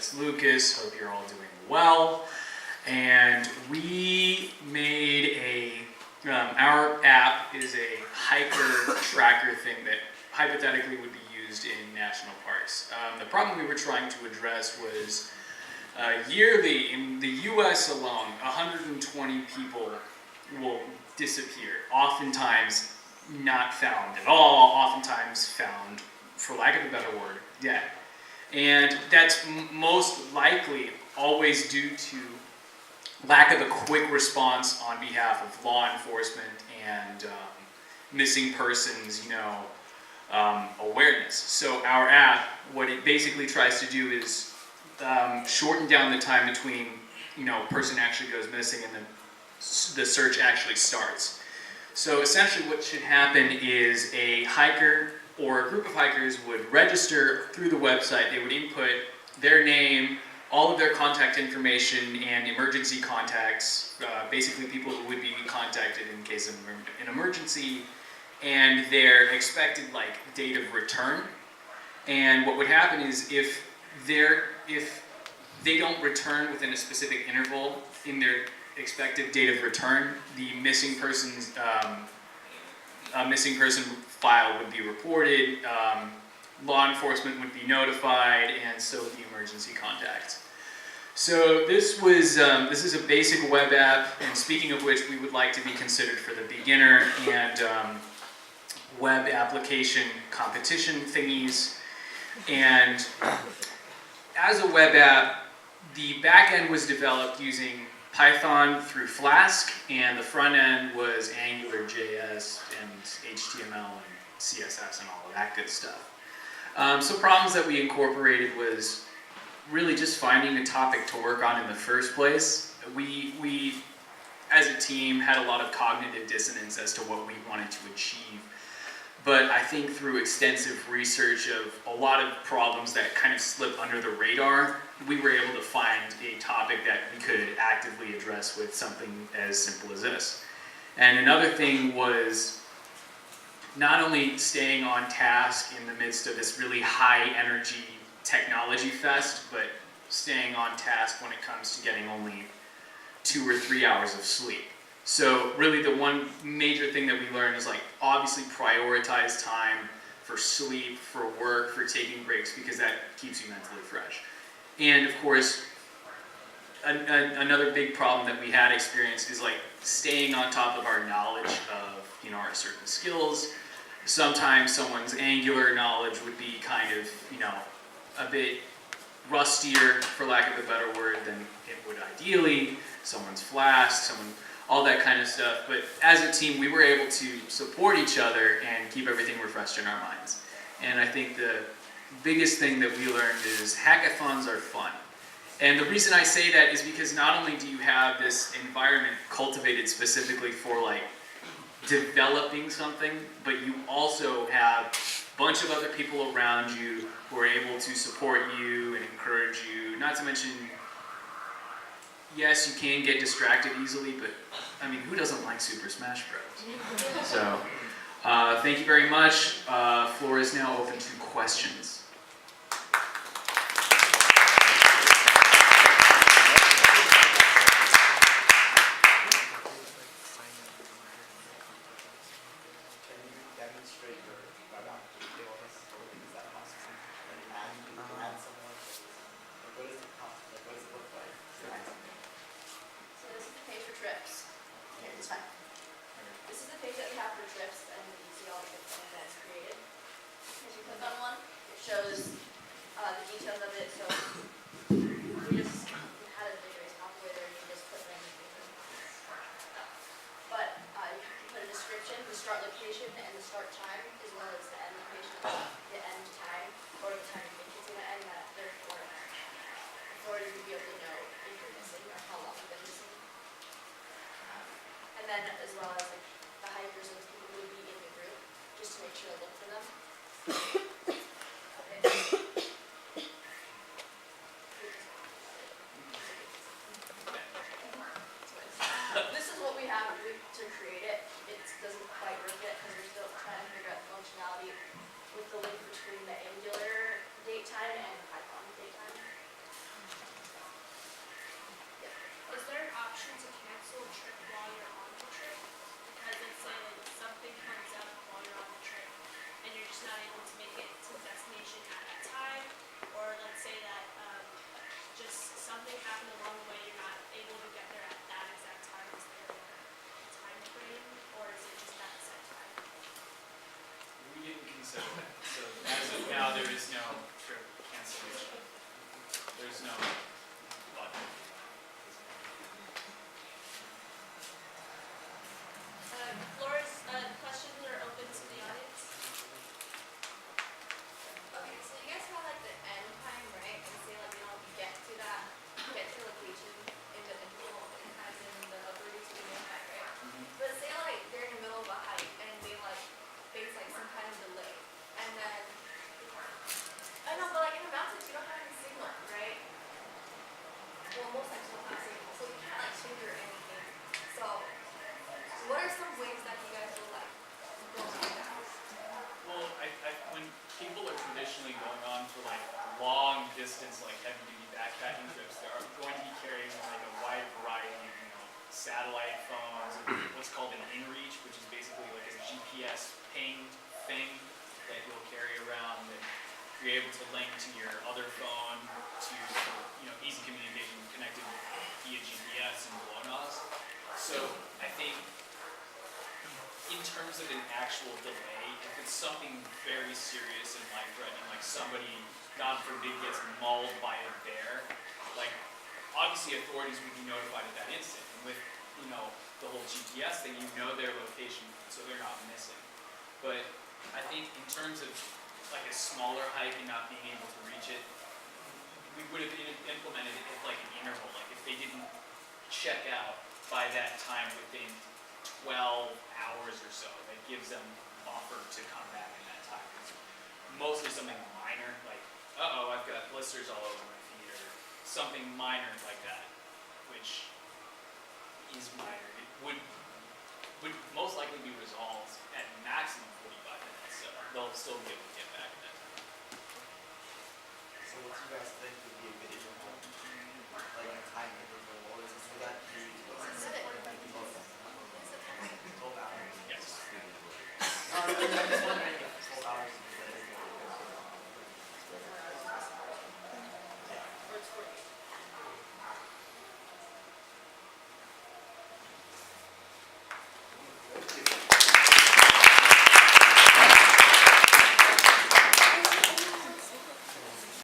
it's Lucas. Hope you're all doing well. And we made our app is a hiker tracker thing that hypothetically would be used in national parks. The problem we were trying to address was yearly, in the US alone, 120 people will disappear, oftentimes not found at all, oftentimes found, for lack of a better word, dead. And that's most likely always due to lack of a quick response on behalf of law enforcement and missing persons, awareness. So our app, what it basically tries to do is shorten down the time between, a person actually goes missing and then the search actually starts. So essentially what should happen is a hiker or a group of hikers would register through the website. They would input their name, all of their contact information and emergency contacts, basically people who would be contacted in case of an emergency, and their expected date of return. And what would happen is if they don't return within a specific interval in their expected date of return, the missing person file would be reported, law enforcement would be notified, and so would the emergency contacts. So this is a basic web app, and speaking of which, we would like to be considered for the beginner and web application competition thingies. And as a web app, the back end was developed using Python through Flask, and the front end was AngularJS and HTML and CSS and all of that good stuff. So problems that we incorporated was really just finding a topic to work on in the first place. We as a team, had a lot of cognitive dissonance as to what we wanted to achieve. But I think through extensive research of a lot of problems that kind of slip under the radar, we were able to find a topic that we could actively address with something as simple as this. And another thing was not only staying on task in the midst of this really high energy technology fest, but staying on task when it comes to getting only 2 or 3 hours of sleep. So really the one major thing that we learned is obviously prioritize time for sleep, for work, for taking breaks, because that keeps you mentally fresh. And of course, another big problem that we had experienced is staying on top of our knowledge of our certain skills. Sometimes someone's Angular knowledge would be kind of a bit rustier, for lack of a better word, than it would ideally. Someone's Flask, all that kind of stuff. But as a team, we were able to support each other and keep everything refreshed in our minds. And I think the biggest thing that we learned is hackathons are fun. And the reason I say that is because not only do you have this environment cultivated specifically for developing something, but you also have a bunch of other people around you who are able to support you and encourage you. Not to mention, yes, you can get distracted easily, but who doesn't like Super Smash Bros? So, thank you very much. Floor is now open to questions. is no trip cancellation. There's no button. Floors, questions are open to the audience. Okay, so you guys have like the end time, right? And say like, you get to that, get to location in the interval, as in the upper reach of the main hike, right? But say like they're in the middle of a hike and they like face like some kind of delay. And then, I know, but like in the mountains you don't have any signal, right? Well, most times you don't have signal, so you can't like change or anything. So, what are some ways that you guys will like go about that? Well, when people are traditionally going on for like long distance, like heavy duty backpacking trips, they are going to be carrying like a wide variety of, satellite phones, and what's called an inReach, which is basically like a GPS ping thing that you'll carry around, and you're able to link to your other phone to, easy communication connected via GPS and GLONASS. So I think in terms of an actual delay, if it's something very serious and life-threatening, like somebody, God forbid, gets mauled by a bear, like obviously authorities would be notified at that instant. And with the whole GPS thing, their location, so they're not missing. But I think in terms of like a smaller hike and not being able to reach it, we would have implemented it at like an interval. Like if they didn't check out by that time within 12 hours or so, that gives them buffer to come back in that time. It's mostly something minor, like, I've got blisters all over my feet, or something minor like that, which is minor. It would most likely be resolved at maximum 45 minutes, so they'll still be able to get back in that time. So what do you guys think would be a good interval? Like a time interval, or is it that be 12 hours? Yes. I'm just wondering if 12 hours